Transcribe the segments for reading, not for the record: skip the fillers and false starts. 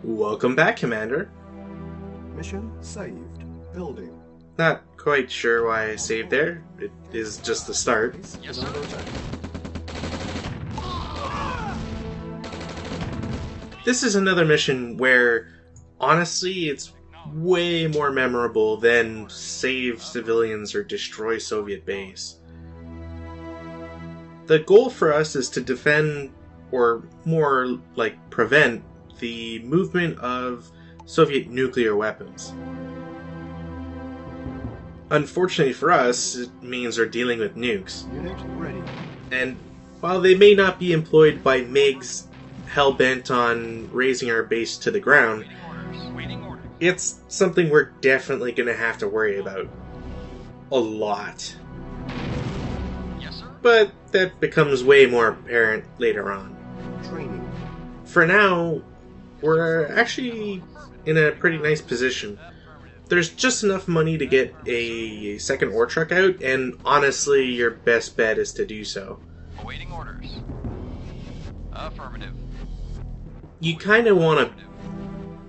Welcome back, Commander. Mission saved. Building. Not quite sure why I saved there. It is just the start. Yes, sir. This is another mission where, honestly, it's way more memorable than save civilians or destroy Soviet base. The goal for us is to defend, or more like prevent, the movement of Soviet nuclear weapons. Unfortunately for us, it means we're dealing with nukes. Unit ready. And while they may not be employed by MiGs hell-bent on raising our base to the ground, it's something we're definitely going to have to worry about. A lot. Yes, sir. But that becomes way more apparent later on. Training. For now, we're actually in a pretty nice position. There's just enough money to get a second ore truck out, and honestly, your best bet is to do so. Awaiting orders. Affirmative. You kind of want a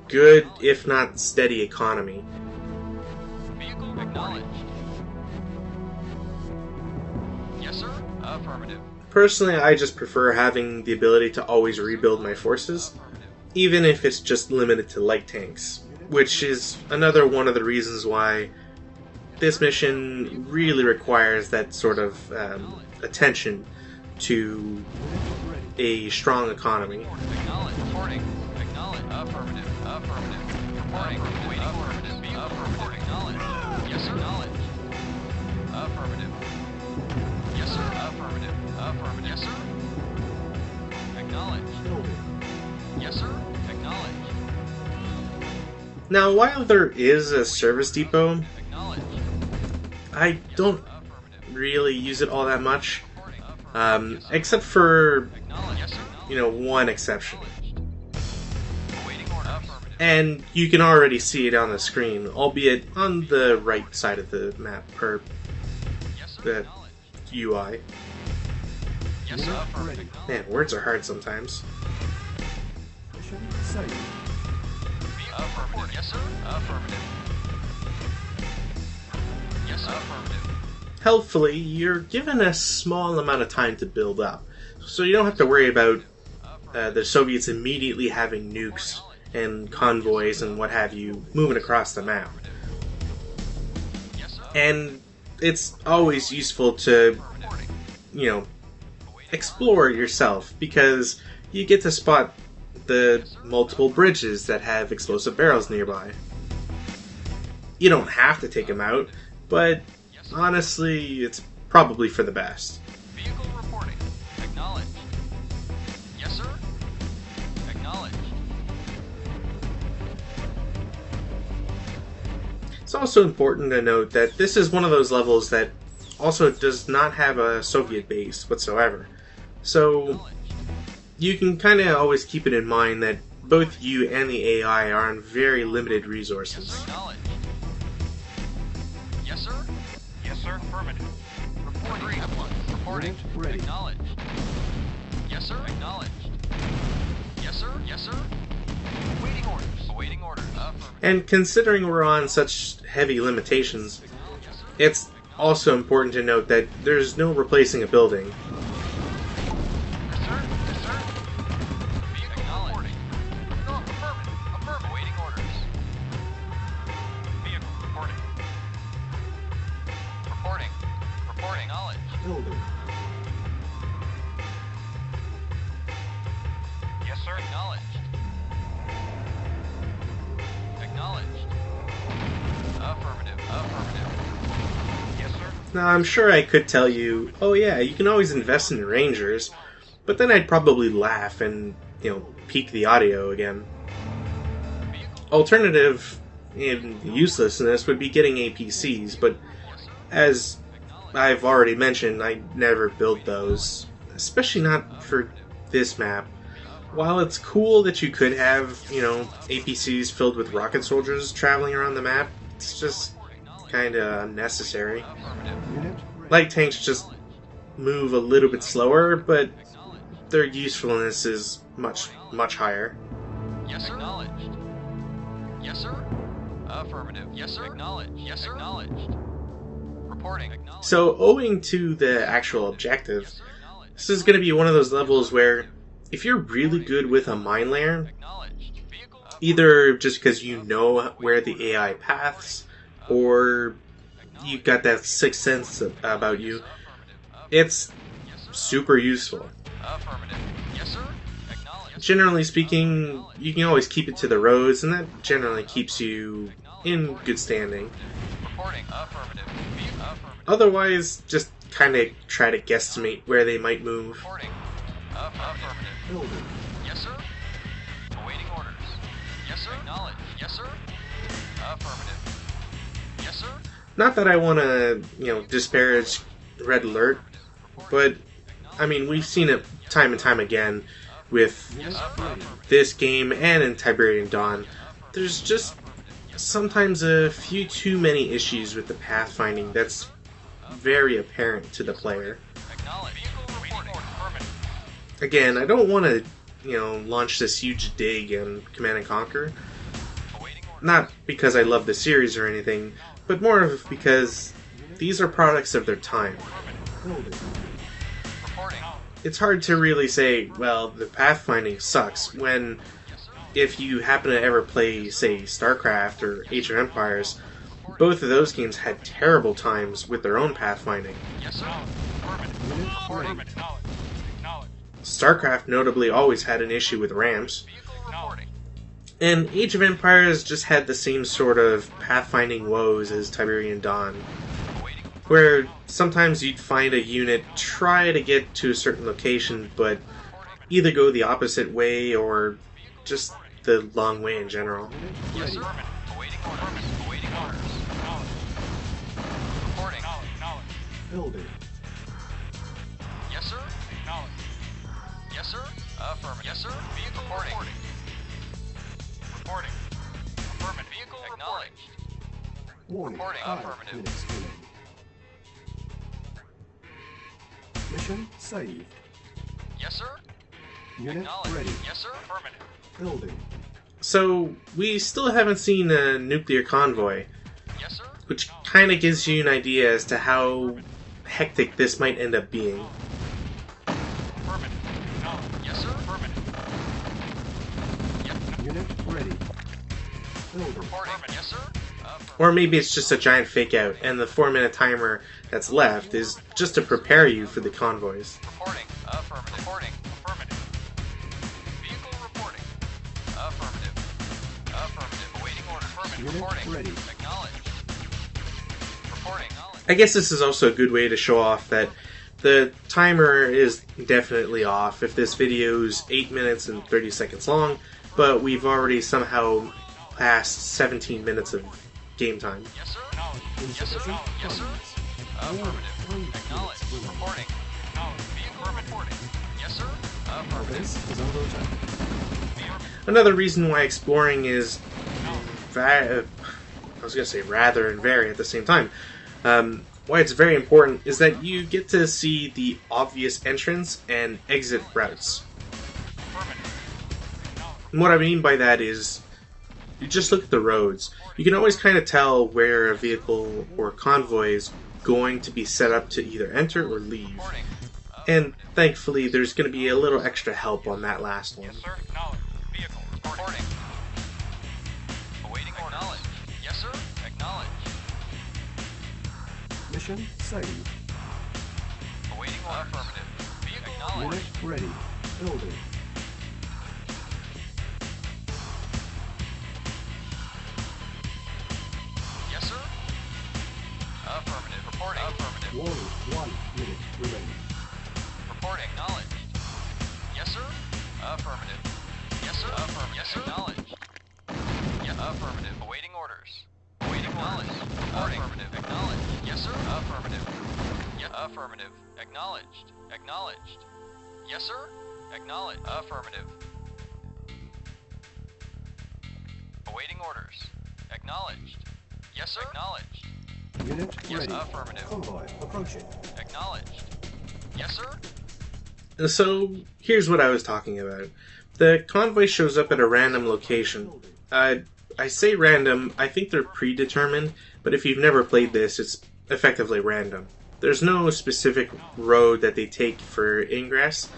good, if not steady, economy. Vehicle acknowledged. Yes, sir. Affirmative. Personally, I just prefer having the ability to always rebuild my forces, even if it's just limited to light tanks, which is another one of the reasons why this mission really requires that sort of attention to a strong economy. Acknowledge. Reporting. Acknowledge. Affirmative. Affirmative. Reporting. Awaiting affirmative. Affirmative. Acknowledge. Yes, sir. Acknowledge. Affirmative. Yes, sir. Affirmative. Affirmative. Yes, sir. Acknowledge. Building. Yes, sir. Acknowledge. Now, while there is a service depot, Acknowledge. I don't Affirmative. really use it all that much, Reporting. Affirmative. except for, Acknowledge. Yes, sir. one exception. Awaiting order. Affirmative. And you can already see it on the screen, albeit on the right side of the map per Yes, sir. the Acknowledge. UI. Yes, sir. Unit Affirmative. ready. Man, words are hard sometimes. Mission saved. Affirmative. Yes, sir. Affirmative. Yes, sir. Affirmative. Helpfully, you're given a small amount of time to build up, so you don't have to worry about the Soviets immediately having nukes and convoys and what have you moving across the map. Yes, sir. And it's always useful to, Reporting. explore yourself, because you get to spot the multiple bridges that have explosive barrels nearby. You don't have to take them out, but honestly, it's probably for the best. Vehicle reporting. Acknowledged. Yes, sir. Acknowledged. It's also important to note that this is one of those levels that also does not have a Soviet base whatsoever. So Acknowledged. you can kind of always keep it in mind that both you and the AI are on very limited Yes, resources. sir. Acknowledged. Yes, sir. Yes, sir. Affirmative. Reporting. Reporting. Unit ready. Acknowledged. Yes, sir. Acknowledged. Yes, sir. Yes, sir. Awaiting orders. Awaiting orders. Affirmative. And considering we're on such heavy limitations, Yes, sir. it's also important to note that there's no replacing a building. Yes, sir. Yes, sir. Vehicle reporting. No, affirmative. Affirmative. Awaiting orders. Vehicle reporting. Reporting. Reporting. Knowledge. Building. Yes, sir. Acknowledged. Acknowledged. Affirmative. Affirmative. Yes, sir. Now, I'm sure I could tell you, oh yeah, you can always invest in Rangers, but then I'd probably laugh and, peak the audio again. Vehicle. Alternative in uselessness would be getting APCs, but Yes, sir. as Acknowledged. I've already mentioned, I never build those, especially not for this map. While it's cool that you could have, APCs filled with rocket soldiers traveling around the map, it's just kind of unnecessary. Affirmative. Unit ready. Light tanks just move a little bit slower, but their usefulness is much, much higher. Yes, sir. Acknowledged. Yes, sir. Affirmative. Yes, sir. Acknowledged. Yes, sir. Acknowledged. Reporting. Acknowledged. So, owing to the actual objective, Yes, sir. Acknowledged. this is going to be one of those levels where if you're really good with a mine layer, Acknowledged. Vehicle. either just because you know where the AI paths, or you got that sixth sense about you, it's super useful. Affirmative. Yes, sir. Acknowledged. Generally speaking, you can always keep it to the roads, and that generally keeps you in good standing. Reporting. Affirmative. Affirmative. Otherwise, just kind of try to guesstimate where they might move. Reporting. Affirmative. Building. Yes, sir. Awaiting orders. Yes, sir. Acknowledged. Yes, sir. Affirmative. Yes, sir. Not that I want to, disparage Red Alert, but, I mean, we've seen it time and time again with Yes, sir. this game and in Tiberian Dawn. There's just sometimes a few too many issues with the pathfinding that's very apparent to the player. Acknowledged. Vehicle reporting. Affirmative. Again, I don't want to, launch this huge dig in Command and Conquer. Awaiting orders. Not because I love the series or anything, but more of because these are products of their time. Building. Reporting. It's hard to really say, well, the pathfinding sucks, when if you happen to ever play, say, StarCraft or Age of Empires, both of those games had terrible times with their own pathfinding. Yes, sir. Affirmative. Unit Reporting. ready. Acknowledged. StarCraft notably always had an issue with ramps, Vehicle reporting. and Age of Empires just had the same sort of pathfinding woes as Tiberian Dawn, Awaiting. where sometimes you'd find a unit try to get to a certain location, but either go the opposite way or just the long way in general. Yes, sir. Awaiting orders. Awaiting orders. Acknowledged. Reporting. Acknowledged. Building. Yes, sir. Acknowledged. Yes, sir. Affirmative. Yes, sir. Vehicle reporting. Reporting. Affirmative. Vehicle acknowledged. Warning. Reporting. 5 Affirmative. minutes remaining. Mission saved. Yes, sir. Unit Acknowledged. ready. Yes, sir. Affirmative. Building. So, we still haven't seen a nuclear convoy, Yes, sir. which kind of gives you an idea as to how hectic this might end up being. Affirmative. Acknowledged. Yes, sir. Affirmative. Yep. Unit ready. Building. Reporting. Yes, sir. Affirmative. Or maybe it's just a giant fake out, and the 4-minute timer that's left is just to prepare you for the convoys. Reporting. Affirmative. Reporting. Affirmative. Vehicle reporting. Affirmative. Affirmative. Awaiting order. Affirmative. Unit Reporting. ready. Acknowledged. Reporting. Acknowledged. I guess this is also a good way to show off that the timer is definitely off if this video's 8 minutes and 30 seconds long, but we've already somehow passed 17 minutes of game time. Yes, sir. Yes, sir. Insufficient Yes, sir. funds. Affirmative. Acknowledged. Reporting. Acknowledged. Vehicle reporting. Yes, sir. Affirmative. Base is under attack. Another reason why exploring is I was going to say rather and very at the same time. Why it's very important is that you get to see the obvious entrance and exit routes. And what I mean by that is, you just look at the roads. You can always kind of tell where a vehicle or convoy is going to be set up to either enter or leave. Reporting. And thankfully, there's going to be a little extra help on that last one. Yes, sir. Acknowledged. Vehicle reporting. Awaiting order. Acknowledged. Yes, sir. Acknowledged. Mission saved. Awaiting order. Affirmative. Vehicle acknowledged. Unit ready. Building. Yes, sir. Affirmative. Reporting. Affirmative. Warning. 1 minute remaining. Reporting. Acknowledged. Yes, sir. Affirmative. Yes, sir. Affirmative. Yes, sir. Acknowledged. Yeah. Affirmative. Awaiting orders. Awaiting acknowledged. Reporting. Affirmative. Acknowledged. Yes, sir. Affirmative. Yeah. Affirmative. Acknowledged. Acknowledged. Yes, sir. Acknowledged. Affirmative. Awaiting orders. Acknowledged. Yes, sir. Acknowledged. Unit Yes, ready. affirmative. Convoy approaching. Acknowledged. Yes, sir. So, here's what I was talking about. The convoy shows up at a random location. I say random, I think they're predetermined, but if you've never played this, it's effectively random. There's no specific road that they take for ingress,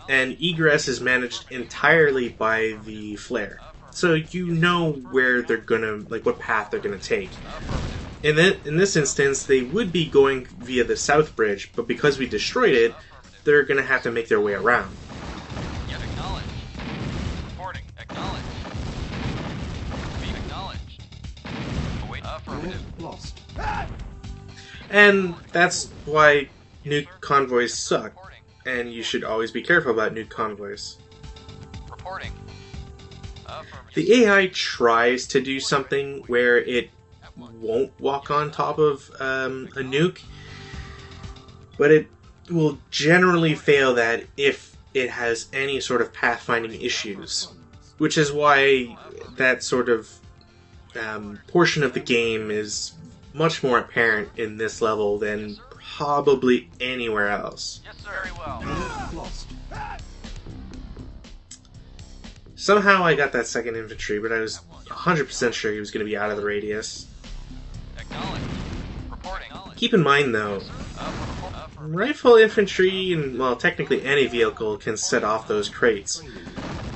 and egress is managed entirely by the flare. So you know where they're gonna, like what path they're gonna take. In this instance, they would be going via the south bridge, but because we destroyed it, they're gonna have to make their way around. Yep, acknowledged. Reporting, acknowledged. Beam acknowledged. Await affirmative. Unit lost. And that's why nuke convoys suck, and you should always be careful about nuke convoys. Reporting. Affirmative. The AI tries to do something where it won't walk on top of a nuke, but it will generally fail that if it has any sort of pathfinding issues, which is why that sort of portion of the game is much more apparent in this level than probably anywhere else. Yes, sir. Very well. Unit lost. Somehow I got that second infantry, but I was 100% sure he was going to be out of the radius. Acknowledged. Reporting. Keep in mind though, Affirmative. rifle infantry and, well, technically any vehicle can set off those crates.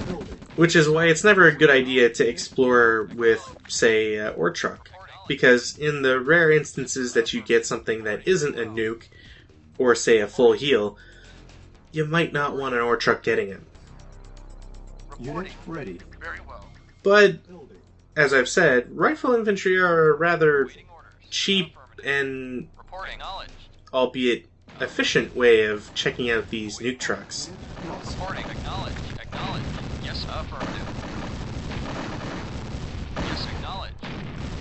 Building. Which is why it's never a good idea to explore with, say, ore truck. Because in the rare instances that you get something that isn't a nuke, or say a full heal, you might not want an ore truck getting it. Unit ready. Very well. But, Building. as I've said, rifle infantry are a rather Awaiting orders. cheap and, Reporting. Acknowledged. albeit efficient way of checking out these nuke trucks. Lost. Reporting. Acknowledged. Acknowledged. Yes, affirmative. Yes, acknowledged.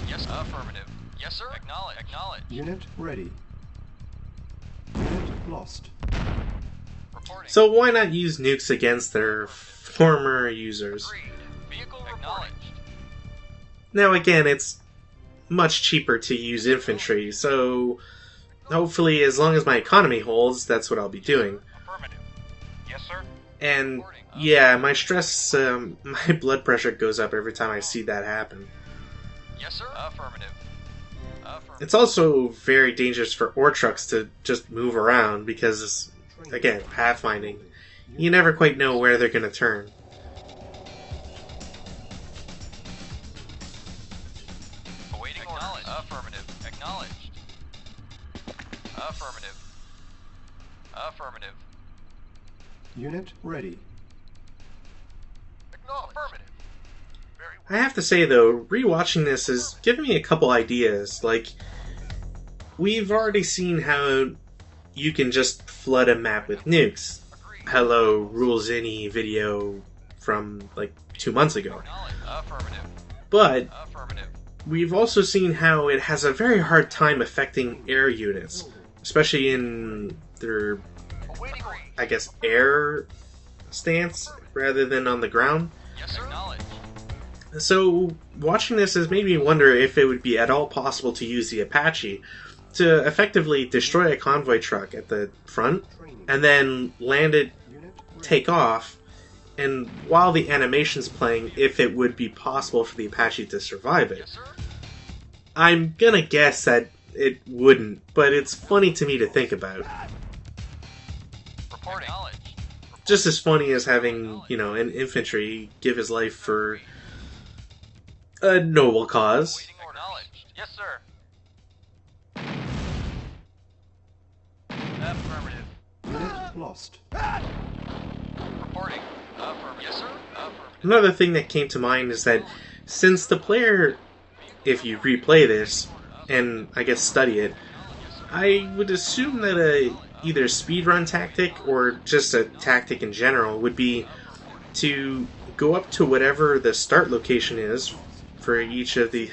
Yes, affirmative. Yes, sir. Acknowledge. Acknowledge. Unit ready. Unit lost. Reporting. So why not use nukes against their former users? Agreed. Vehicle acknowledged. Now again, it's much cheaper to use infantry, so hopefully as long as my economy holds, that's what I'll be doing. Affirmative. Yes, sir. And Reporting. yeah, my stress, my blood pressure goes up every time I see that happen. Yes, sir. Affirmative. Affirmative. It's also very dangerous for ore trucks to just move around because, again, pathfinding. You never quite know where they're going to turn. Awaiting orders. Affirmative. Acknowledged. Affirmative. Affirmative. Unit ready. Affirmative. Very I have to say, though, rewatching this has given me a couple ideas. Like, we've already seen how you can just flood a map with nukes. agreed. Hello, Rules Any video from, like, 2 months ago. Acknowledged. Affirmative. But Affirmative. we've also seen how it has a very hard time affecting air units, especially in their, Awaiting orders. I guess, air stance rather than on the ground. Yes, sir. Acknowledged. So, watching this has made me wonder if it would be at all possible to use the Apache to effectively destroy a convoy truck at the front, Training. and then land it, Unit ready. take off, and while the animation's playing, if it would be possible for the Apache to survive it. Yes, sir. I'm gonna guess that it wouldn't, but it's funny to me to think about. Reporting. Acknowledged. Just as funny as having, you know, an infantry give his life for a noble cause. Awaiting orders. Acknowledged. Yes, sir. Affirmative. Unit lost. Reporting. Affirmative. Yes, sir. Affirmative. Another thing that came to mind is that since the player, if you replay this, and I guess study it, I would assume that a either speedrun tactic or just a tactic in general would be to go up to whatever the start location is for each of the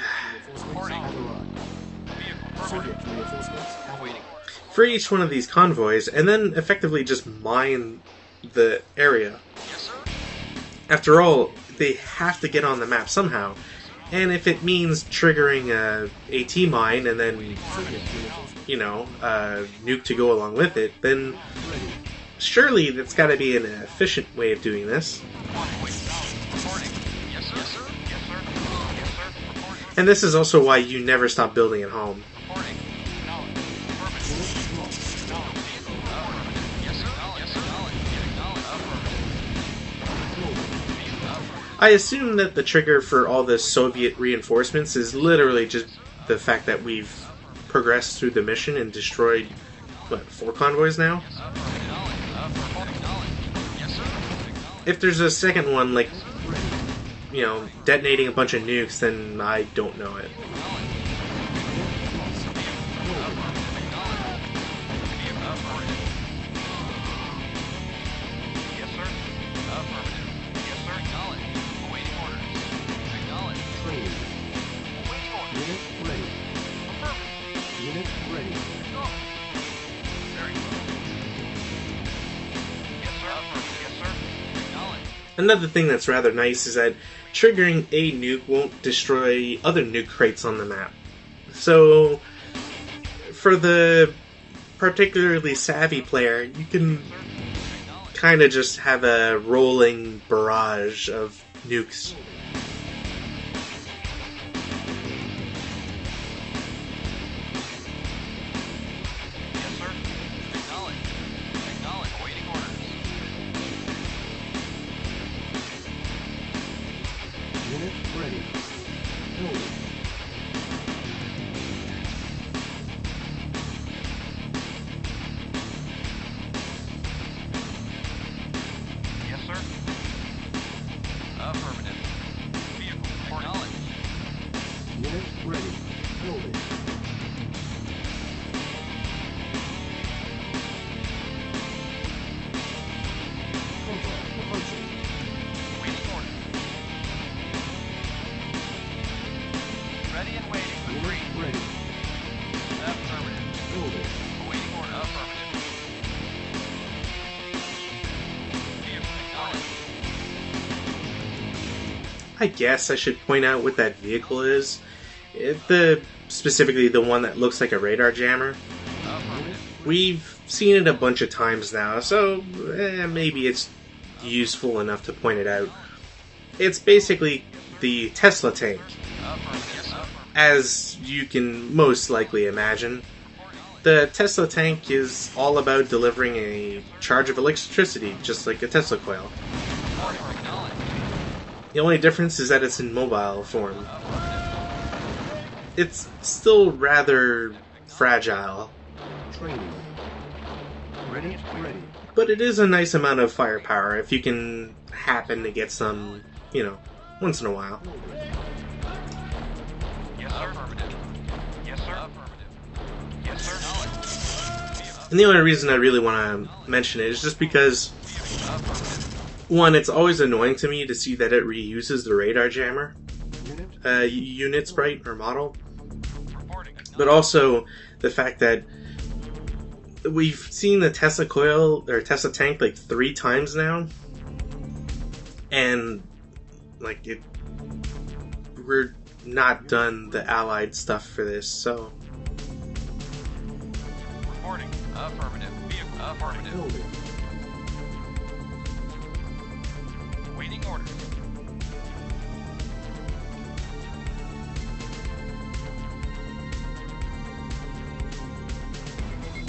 Reporting. Vehicle Soviet reinforcements have Awaiting arrived. orders. for each one of these convoys, and then effectively just mine the area. Yes, sir. After all, they have to get on the map somehow, and if it means triggering a AT mine and then, Soviet reinforcements you know, a nuke to go along with it, then ready. surely that's got to be an efficient way of doing this. Reporting. Yes, sir. Yes, sir. Yes, sir. Yes, sir. And this is also why you never stop building at home. Reporting. Acknowledged. Affirmative. Unit lost. Vehicle. Affirmative. Yes, sir. Yes, sir. Acknowledged. Affirmative. Building. Vehicle. Affirmative. I assume that the trigger for all the Soviet reinforcements is literally just the fact that we've progressed through the mission and destroyed, what, 4 convoys now? Yes, sir. If there's a second one, like, you know, detonating a bunch of nukes, then I don't know it. Yes, sir. Affirmative. Yes, sir. Acknowledged. Awaiting orders. Acknowledged. Training. Awaiting orders. Unit ready. Affirmative. Unit ready. Go. Very good. Yes, sir. Affirmative. Yes, sir. Acknowledged. Another thing that's rather nice is that triggering a nuke won't destroy other nuke crates on the map. So, for the particularly savvy player, you can kind of just have a rolling barrage of nukes. Yes, sir. Acknowledged. Acknowledged. Awaiting orders. Unit ready. Building. Yes, sir. Affirmative. Vehicle. Acknowledged. Unit ready. Building. Convoy approaching. Awaiting orders. Ready and waiting. Agreed. Unit ready. Affirmative. Building. Awaiting order. Affirmative. Vehicle. Acknowledged. I guess I should point out what that vehicle is. Specifically the one that looks like a radar jammer. Affirmative. We've seen it a bunch of times now, so maybe it's useful enough to point it out. It's basically the Tesla tank, Affirmative. Yes, affirmative. as you can most likely imagine. The Tesla tank is all about delivering a charge of electricity, just like a Tesla coil. Affirmative. Acknowledged. The only difference is that it's in mobile form. Affirmative. It's still rather fragile, Training. Ready. Ready. but it is a nice amount of firepower if you can happen to get some, you know, once in a while. Yes, sir. Affirmative. Yes, sir. Affirmative. Yes, sir. Acknowledged. And the only reason I really want to mention it is just because, Affirmative. one, it's always annoying to me to see that it reuses the radar jammer Unit. unit sprite or model, Reporting. but also the fact that we've seen the Tesla coil or Tesla tank like 3 times now, and like we're not done the allied stuff for this, so Reporting. Affirmative. Vehicle. Affirmative. Building. Waiting orders.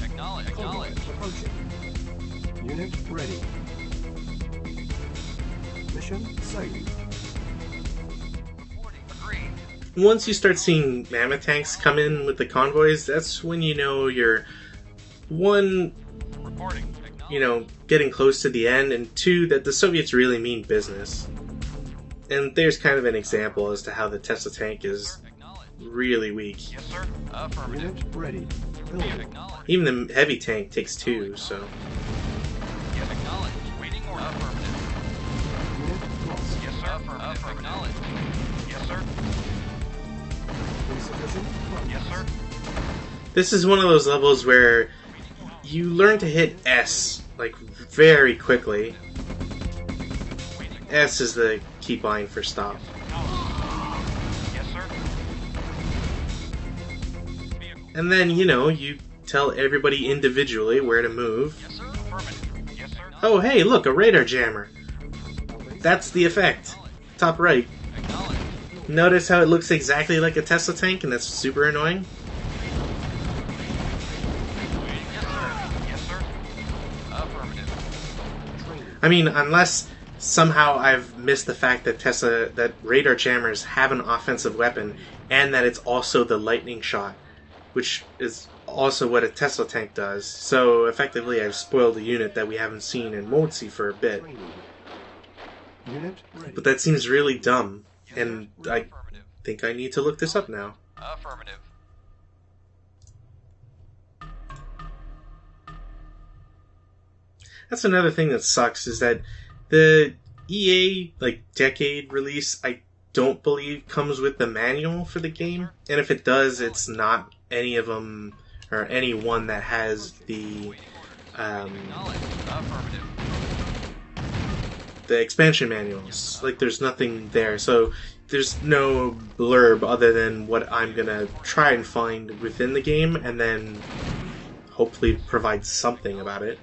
Acknowledge. Convoy Acknowledge. approaching. Unit ready. Mission saved. Reporting. Agreed. once you start seeing mammoth tanks come in with the convoys, that's when you know you're, one, Reporting. you know, getting close to the end, and two, that the Soviets really mean business. And there's kind of an example as to how the Tesla tank is Acknowledge. really weak. Yes, sir. Affirmative. Unit ready. Building. Acknowledge. Even the heavy tank takes 2, so... Yes, acknowledge. Waiting order. Affirmative. Unit lost. Yes, sir. Affirmative. Acknowledge. Yes, sir. Insufficient funds. Yes, sir. This is one of those levels where you learn to hit S, like, very quickly. Waiting order. S is the keybind for stop. Yes, sir. Vehicle. And then, you know, you tell everybody individually where to move. Yes, sir. Affirmative. Yes, sir. Oh, hey, look, a radar jammer. That's the effect. Top right. Acknowledge. Notice how it looks exactly like a Tesla tank, and that's super annoying? Yes, sir. Yes, sir. Affirmative. Training. I mean, unless somehow I've missed the fact that that radar jammers have an offensive weapon, and that it's also the lightning shot, which is also what a Tesla tank does. So effectively, I've spoiled a unit that we haven't seen and won't see for a bit. Training. Unit ready. But that seems really dumb, and I Affirmative. think I need to look this up now. Affirmative. That's another thing that sucks, is that the EA Decade release, I don't believe comes with the manual for the game, and if it does, it's not any of them or any one that has the Acknowledged. Affirmative. the expansion manuals. Like, there's nothing there, so there's no blurb other than what I'm gonna try and find within the game, and then hopefully provide something about it.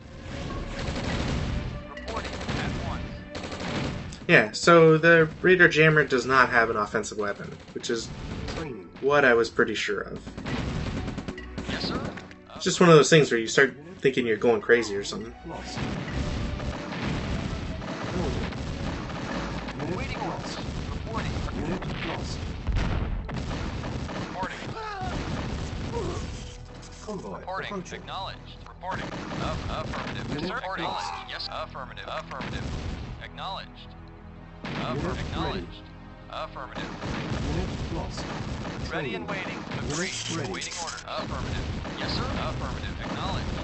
Reporting at once. Yeah, so the radar jammer does not have an offensive weapon, which is Training. what I was pretty sure of. Yes, sir. It's just one of those things where you start thinking you're going crazy or something. Lost. Building. Unit Waiting orders. lost. Reporting. Unit lost. Reporting. Convoy Reporting. approaching. Acknowledged. Reporting. Affirmative. Unit Sir, reporting. lost. Yes. Affirmative. Affirmative. Acknowledged. Unit Acknowledged. Affirmative. Unit lost. Ready and waiting. Agreed. Unit ready. Awaiting order. Affirmative. Yes, sir. Affirmative. Acknowledged.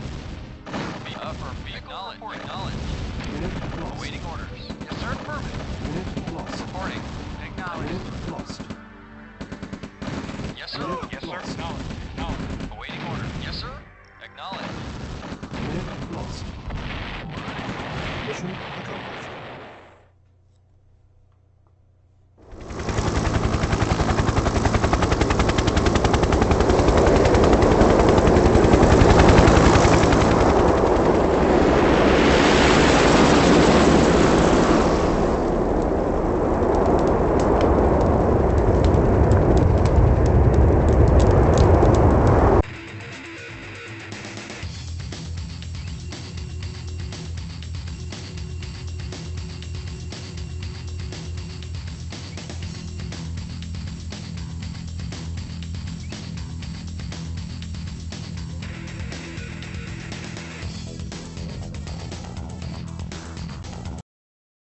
Affirmative. Acknowledged. Acknowledged. Unit lost. Awaiting orders. Yes, sir. Affirmative. Unit lost. Reporting. Acknowledged. Unit lost. Yes, sir. Unit Yes, sir. lost. Acknowledged. Acknowledged. Awaiting order. Yes, sir. Acknowledged. Unit lost. Mission